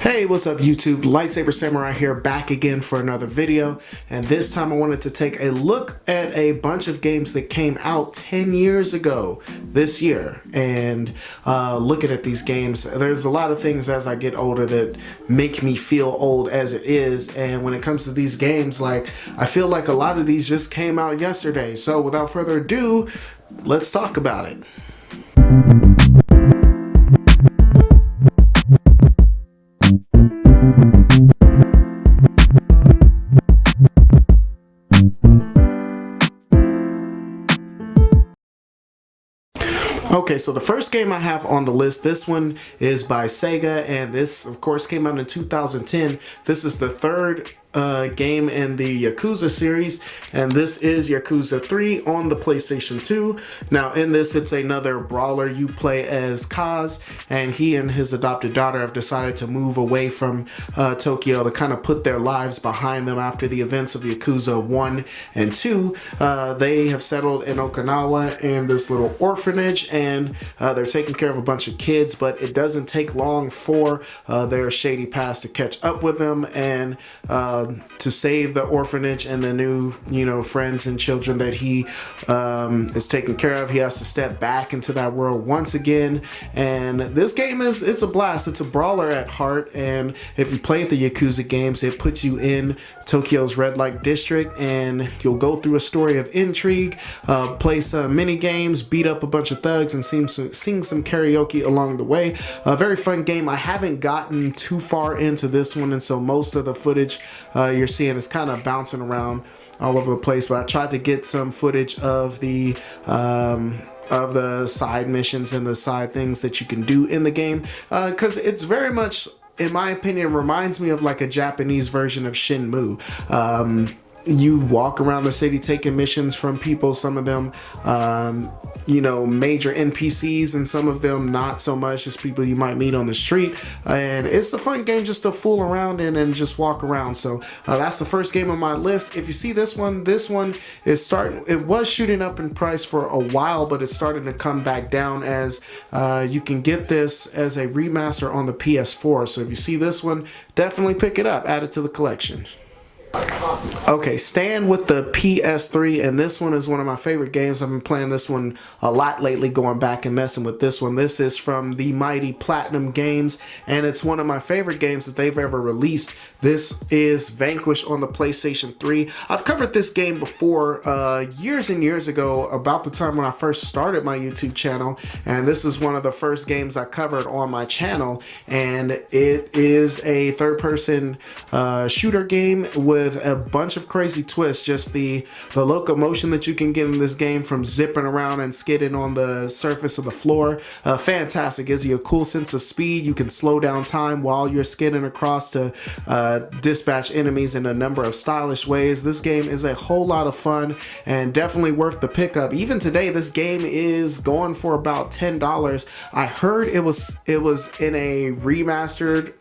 Hey, what's up YouTube? Lightsaber Samurai here, back again for another video, and this time I wanted to take a look at a bunch of games that came out 10 years ago this year. And looking at these games, there's a lot of things as I get older that make me feel old as it is, and when it comes to these games, like, I feel like a lot of these just came out yesterday. So without further ado, let's talk about it. Okay, so the first game I have on the list, this one is by Sega, and this of course came out in 2010. This is the third game in the Yakuza series, and this is Yakuza 3 on the PlayStation 2. Now in this, it's another brawler. You play as Kaz, and he and his adopted daughter have decided to move away from Tokyo to kind of put their lives behind them after the events of Yakuza 1 and 2. They have settled in Okinawa in this little orphanage, and they're taking care of a bunch of kids, but it doesn't take long for their shady past to catch up with them, and to save the orphanage and the new, friends and children that he is taking care of. He has to step back into that world once again. And this game it's a blast. It's a brawler at heart, and if you play the Yakuza games, it puts you in Tokyo's red light district, and you'll go through a story of intrigue, play some mini games, beat up a bunch of thugs, and sing some karaoke along the way. A very fun game. I haven't gotten too far into this one, and so most of the footage you're seeing is kind of bouncing around all over the place, but I tried to get some footage of the side missions and the side things that you can do in the game, because it's very much, in my opinion, reminds me of like a Japanese version of Shenmue. You walk around the city taking missions from people, some of them major NPCs, and some of them not so much, just people you might meet on the street. And it's a fun game just to fool around in and just walk around. So that's the first game on my list. If you see this one is starting, it was shooting up in price for a while, but it's starting to come back down, as you can get this as a remaster on the PS4. So if you see this one, definitely pick it up, add it to the collection. Okay, staying with the PS3, and this one is one of my favorite games. I've been playing this one a lot lately, going back and messing with this one. This is from the mighty Platinum Games, and it's one of my favorite games that they've ever released. This is Vanquish on the PlayStation 3. I've covered this game before, years and years ago, about the time when I first started my YouTube channel, and this is one of the first games I covered on my channel, and it is a third-person shooter game with a bunch of crazy twists. Just the locomotion that you can get in this game, from zipping around and skidding on the surface of the floor, fantastic. Gives you a cool sense of speed. You can slow down time while you're skidding across to dispatch enemies in a number of stylish ways. This game is a whole lot of fun and definitely worth the pickup. Even today, this game is going for about $10. I heard it was in a remastered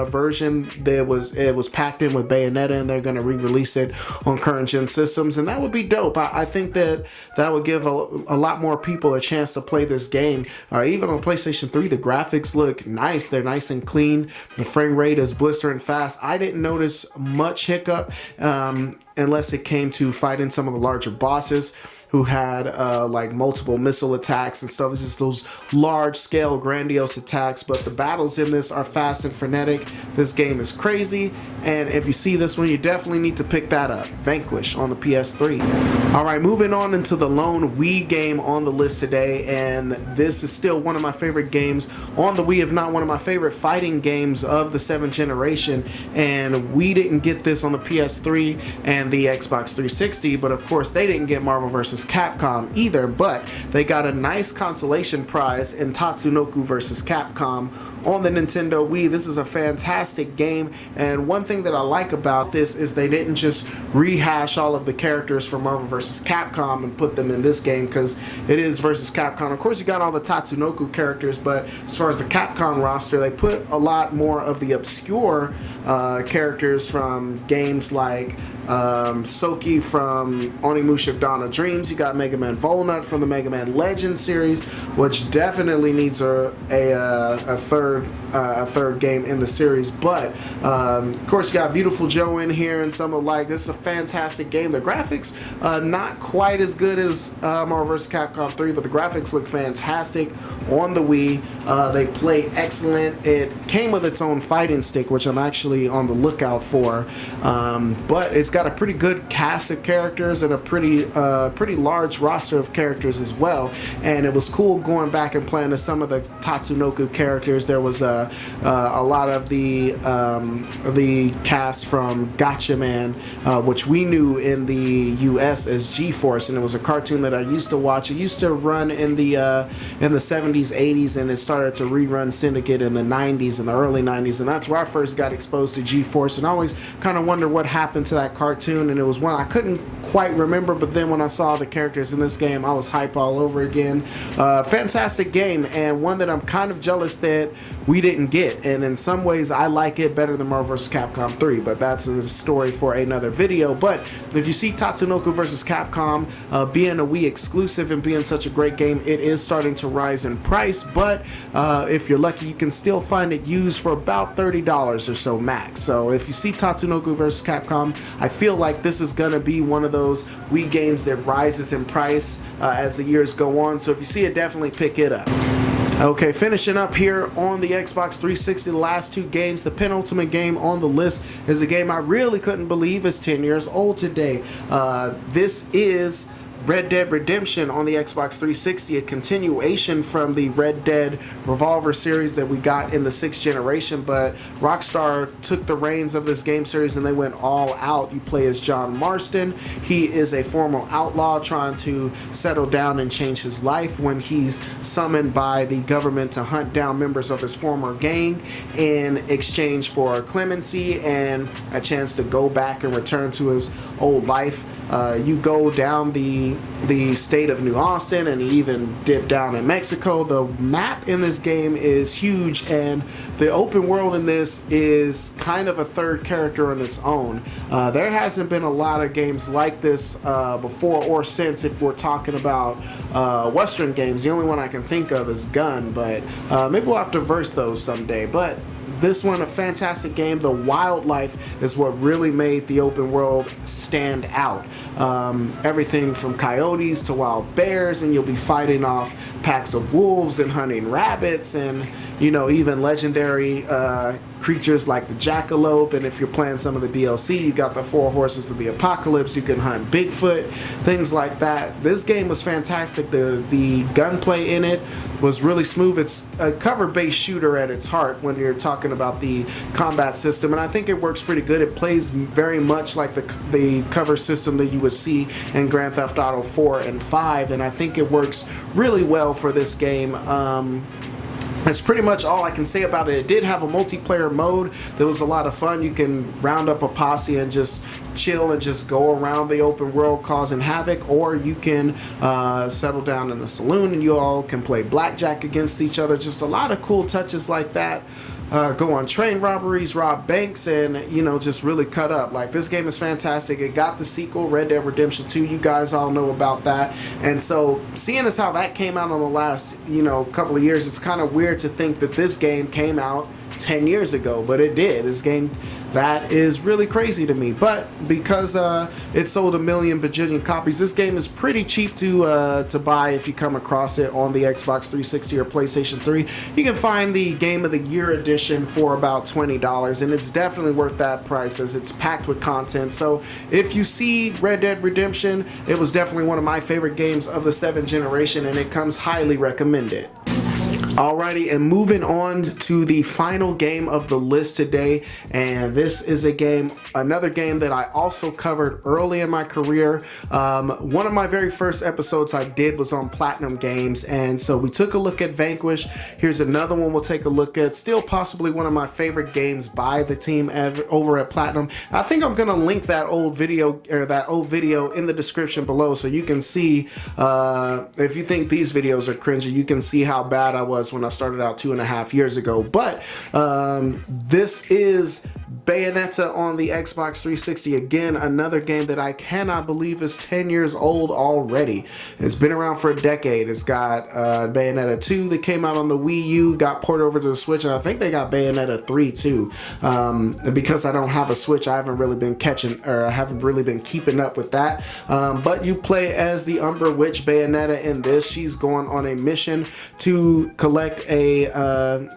version. It was packed in with Bayonetta, and they're going to re-release it on current gen systems, and that would be dope. I think that would give a lot more people a chance to play this game. Even on PlayStation 3, the graphics look nice. They're nice and clean. The frame rate is blistering fast. I didn't notice much hiccup unless it came to fighting some of the larger bosses who had like multiple missile attacks and stuff. It's just those large scale grandiose attacks, but the battles in this are fast and frenetic. This game is crazy, and if you see this one, you definitely need to pick that up. Vanquish on the PS3. Alright, moving on into the lone Wii game on the list today, and this is still one of my favorite games on the Wii, if not one of my favorite fighting games of the 7th generation, and we didn't get this on the PS3 and the Xbox 360, but of course they didn't get Marvel vs. Capcom either, but they got a nice consolation prize in Tatsunoko vs. Capcom on the Nintendo Wii. This is a fantastic game, and one thing that I like about this is they didn't just rehash all of the characters from Marvel vs. Capcom and put them in this game, because it is versus Capcom. Of course, you got all the Tatsunoko characters, but as far as the Capcom roster, they put a lot more of the obscure characters from games like Soki from Onimusha Dawn of Dreams. You got Mega Man Volnut from the Mega Man Legends series, which definitely needs a third game in the series. But of course, you got Beautiful Joe in here and some of like this is a fantastic game. The graphics not quite as good as Marvel vs. Capcom 3, but the graphics look fantastic on the Wii. They play excellent. It came with its own fighting stick, which I'm actually on the lookout for. But it's got a pretty good cast of characters and a pretty large roster of characters as well. And it was cool going back and playing as some of the Tatsunoko characters. There was a lot of the cast from Gatchaman, which we knew in the U.S. as G-Force, and it was a cartoon that I used to watch. It used to run in the 70s, 80s, and it started to rerun Syndicate in the 90s, in the early 90s, and that's where I first got exposed to G-Force. And I always kind of wonder what happened to that cartoon, and it was one I couldn't quite remember, but then when I saw the characters in this game, I was hype all over again. Fantastic game, and one that I'm kind of jealous that we didn't get, and in some ways I like it better than Marvel vs. Capcom 3, but that's a story for another video. But if you see Tatsunoko vs. Capcom being a Wii exclusive and being such a great game, it is starting to rise in price, but if you're lucky, you can still find it used for about $30 or so max. So if you see Tatsunoko vs. Capcom, I feel like this is going to be one of those Wii games that rises in price as the years go on. So if you see it, definitely pick it up. Okay, finishing up here on the Xbox 360, the last two games. The penultimate game on the list is a game I really couldn't believe is 10 years old today. This is Red Dead Redemption on the Xbox 360, a continuation from the Red Dead Revolver series that we got in the 6th generation, but Rockstar took the reins of this game series and they went all out. You play as John Marston. He is a former outlaw trying to settle down and change his life when he's summoned by the government to hunt down members of his former gang in exchange for clemency and a chance to go back and return to his old life. You go down the state of New Austin and even dip down in Mexico. The map in this game is huge, and the open world in this is kind of a third character on its own. There hasn't been a lot of games like this before or since, if we're talking about Western games. The only one I can think of is Gun, but maybe we'll have to verse those someday. But this one, a fantastic game. The wildlife is what really made the open world stand out. Everything from coyotes to wild bears, and you'll be fighting off packs of wolves and hunting rabbits, and even legendary creatures like the jackalope. And if you're playing some of the DLC, you got the 4 horses of the apocalypse. You can hunt Bigfoot, things like that. This game was fantastic. The gunplay in it was really smooth. It's a cover-based shooter at its heart when you're talking about the combat system, and I think it works pretty good. It plays very much like the cover system that you would see in Grand Theft Auto 4 and 5, and I think it works really well for this game. That's pretty much all I can say about it. It did have a multiplayer mode that was a lot of fun. You can round up a posse and just chill and just go around the open world causing havoc, or you can settle down in a saloon and you all can play blackjack against each other. Just a lot of cool touches like that. Go on train robberies, rob banks, and just really cut up. Like, this game is fantastic. It got the sequel, Red Dead Redemption 2. You guys all know about that. And so seeing as how that came out in the last couple of years, it's kind of weird to think that this game came out 10 years ago, but it did. This game, that is really crazy to me. But because it sold 1 million bajillion copies, this game is pretty cheap to buy if you come across it on the Xbox 360 or PlayStation 3. You can find the Game of the Year edition for about $20, and it's definitely worth that price as it's packed with content. So if you see Red Dead Redemption, it was definitely one of my favorite games of the 7th generation, and it comes highly recommended. Alrighty, and moving on to the final game of the list today, and this is another game that I also covered early in my career. One of my very first episodes I did was on Platinum Games, and so we took a look at Vanquish. Here's another one we'll take a look at. Still possibly one of my favorite games by the team over at Platinum. I think I'm gonna link that old video in the description below, so you can see if you think these videos are cringy, you can see how bad I was when I started out 2.5 years ago. But this is Bayonetta on the Xbox 360. Again, another game that I cannot believe is 10 years old already. It's been around for a decade. It's got Bayonetta 2 that came out on the Wii U, got ported over to the Switch, and I think they got Bayonetta 3 too. Because I don't have a Switch, I haven't really been keeping up with that. But you play as the Umber Witch Bayonetta in this. She's going on a mission to collect a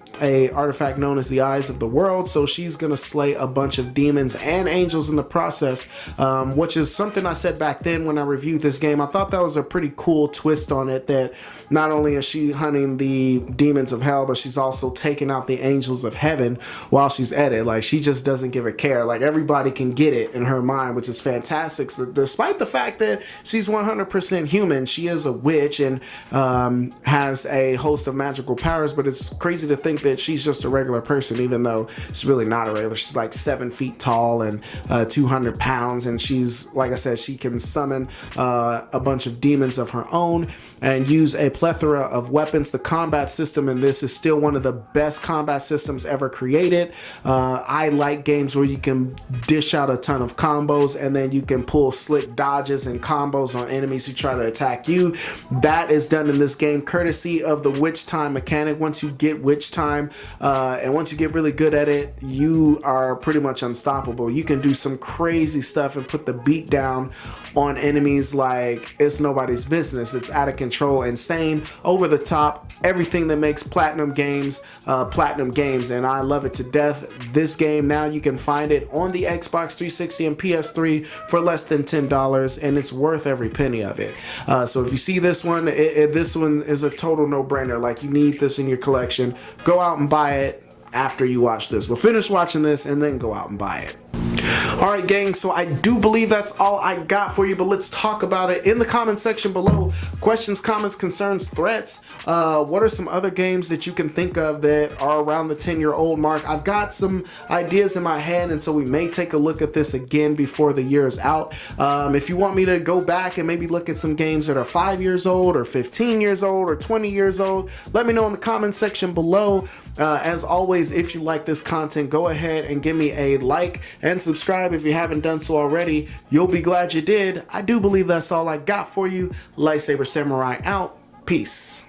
artifact known as the Eyes of the World. So she's gonna slay a bunch of demons and angels in the process, which is something I said back then when I reviewed this game. I thought that was a pretty cool twist on it, that not only is she hunting the demons of hell, but she's also taking out the angels of heaven while she's at it. Like, she just doesn't give a care. Like, everybody can get it in her mind, which is fantastic. So despite the fact that she's 100% human, she is a witch and has a host of magical powers, but it's crazy to think that she's just a regular person, even though she's really not a regular. She's like 7 feet tall and 200 pounds, and she's, like I said, she can summon a bunch of demons of her own and use a plethora of weapons. The combat system in this is still one of the best combat systems ever created. I like games where you can dish out a ton of combos and then you can pull slick dodges and combos on enemies who try to attack you. That is done in this game courtesy of the witch time mechanic. Once you get witch time, and once you get really good at it, you are pretty much unstoppable. You can do some crazy stuff and put the beat down on enemies like it's nobody's business. It's out of control, insane, over the top, everything that makes platinum games, and I love it to death. This game, now you can find it on the Xbox 360 and PS3 for less than $10, and it's worth every penny of it. So if you see this one, this one is a total no-brainer. Like, you need this in your collection. Go out and buy it after you watch this. We'll finish watching this and then go out and buy it. Alright gang, so I do believe that's all I got for you, but let's talk about it in the comment section below. Questions, comments, concerns, threats. What are some other games that you can think of that are around the 10-year-old mark? I've got some ideas in my head, and so we may take a look at this again before the year is out. If you want me to go back and maybe look at some games that are 5 years old or 15 years old or 20 years old, let me know in the comment section below. As always, if you like this content, go ahead and give me a like and subscribe if you haven't done so already. You'll be glad you did. I do believe that's all I got for you. Lightsaber Samurai out. Peace.